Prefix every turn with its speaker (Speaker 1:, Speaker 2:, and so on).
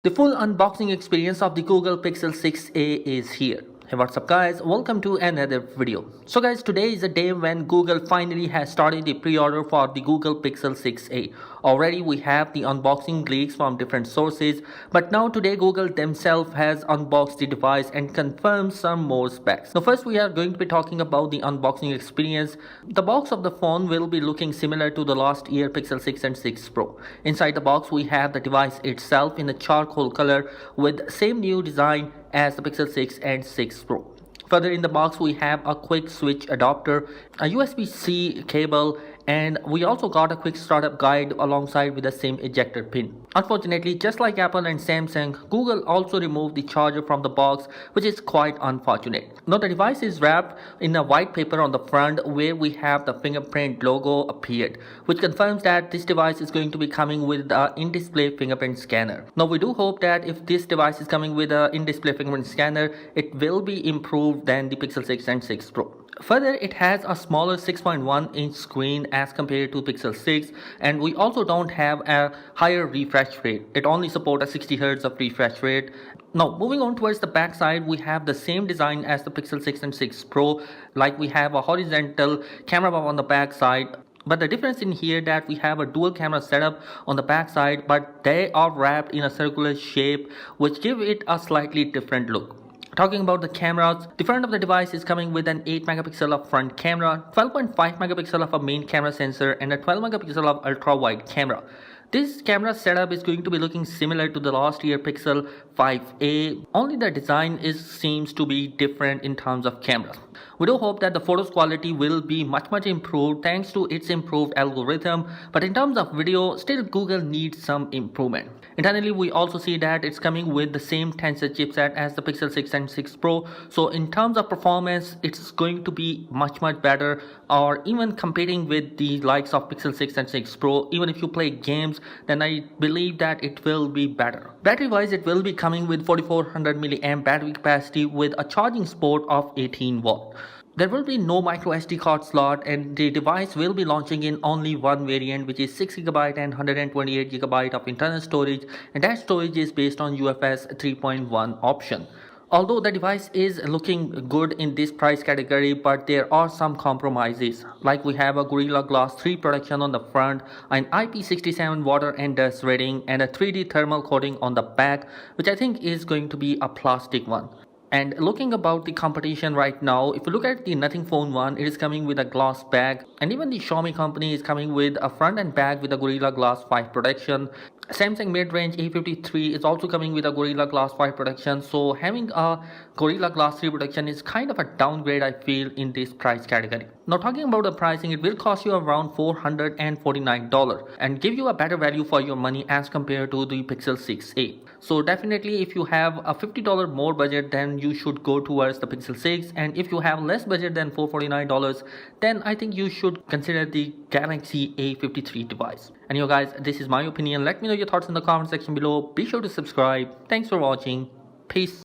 Speaker 1: The full unboxing experience of the Google Pixel 6a is here. Hey, what's up guys, welcome to another video. So guys, today is the day when Google finally has started the pre-order for the Google Pixel 6a. Already we have the unboxing leaks from different sources, but now today Google themselves has unboxed the device and confirmed some more specs. Now first we are going to be talking about the unboxing experience. The box of the phone will be looking similar to the last year Pixel 6 and 6 Pro. Inside the box we have the device itself in a charcoal color with same new design as the Pixel 6 and 6 Pro. Further in the box we have a quick switch adapter, a USB-C cable, and we also got a quick startup guide alongside with the same ejector pin. Unfortunately, just like Apple and Samsung, Google also removed the charger from the box, which is quite unfortunate. Now the device is wrapped in a white paper on the front where we have the fingerprint logo appeared, which confirms that this device is going to be coming with an in-display fingerprint scanner. Now we do hope that if this device is coming with an in-display fingerprint scanner, it will be improved than the Pixel 6 and 6 Pro. Further, it has a smaller 6.1-inch screen as compared to Pixel 6, and we also don't have a higher refresh rate. It only supports a 60 Hz of refresh rate. Now, moving on towards the back side, we have the same design as the Pixel 6 and 6 Pro, like we have a horizontal camera bar on the back side. But the difference in here that we have a dual camera setup on the back side, but they are wrapped in a circular shape, which give it a slightly different look. Talking about the cameras, the front of the device is coming with an 8 megapixel of front camera, 12.5 megapixel of a main camera sensor, and a 12 megapixel of ultra wide camera. This camera setup is going to be looking similar to the last year Pixel 5a, only the design seems to be different in terms of cameras. We do hope that the photos quality will be much improved thanks to its improved algorithm, but in terms of video, still Google needs some improvement. Internally, we also see that it's coming with the same Tensor chipset as the Pixel 6 and 6 Pro, so in terms of performance, it's going to be much better, or even competing with the likes of Pixel 6 and 6 Pro. Even if you play games, then I believe that it will be better. Battery wise, it will be coming with 4400 mAh battery capacity with a charging port of 18 watt. There will be no micro SD card slot, and the device will be launching in only one variant, which is 6GB and 128GB of internal storage, and that storage is based on UFS 3.1 option. Although the device is looking good in this price category, but there are some compromises, like we have a Gorilla Glass 3 protection on the front, an IP67 water and dust rating, and a 3D thermal coating on the back, which I think is going to be a plastic one. And looking about the competition right now, if you look at the Nothing Phone 1, it is coming with a glass back, and even the Xiaomi company is coming with a front and back with a Gorilla Glass 5 protection. Samsung mid-range A53 is also coming with a Gorilla Glass 5 protection, so having a Gorilla Glass 3 protection is kind of a downgrade I feel in this price category. Now talking about the pricing, it will cost you around $449 and give you a better value for your money as compared to the Pixel 6a. So definitely if you have a $50 more budget, then you should go towards the Pixel 6, and if you have less budget than $449, then I think you should consider the Galaxy A53 device. And you guys, this is my opinion. Let me know your thoughts in the comment section below. Be sure to subscribe. Thanks for watching. Peace.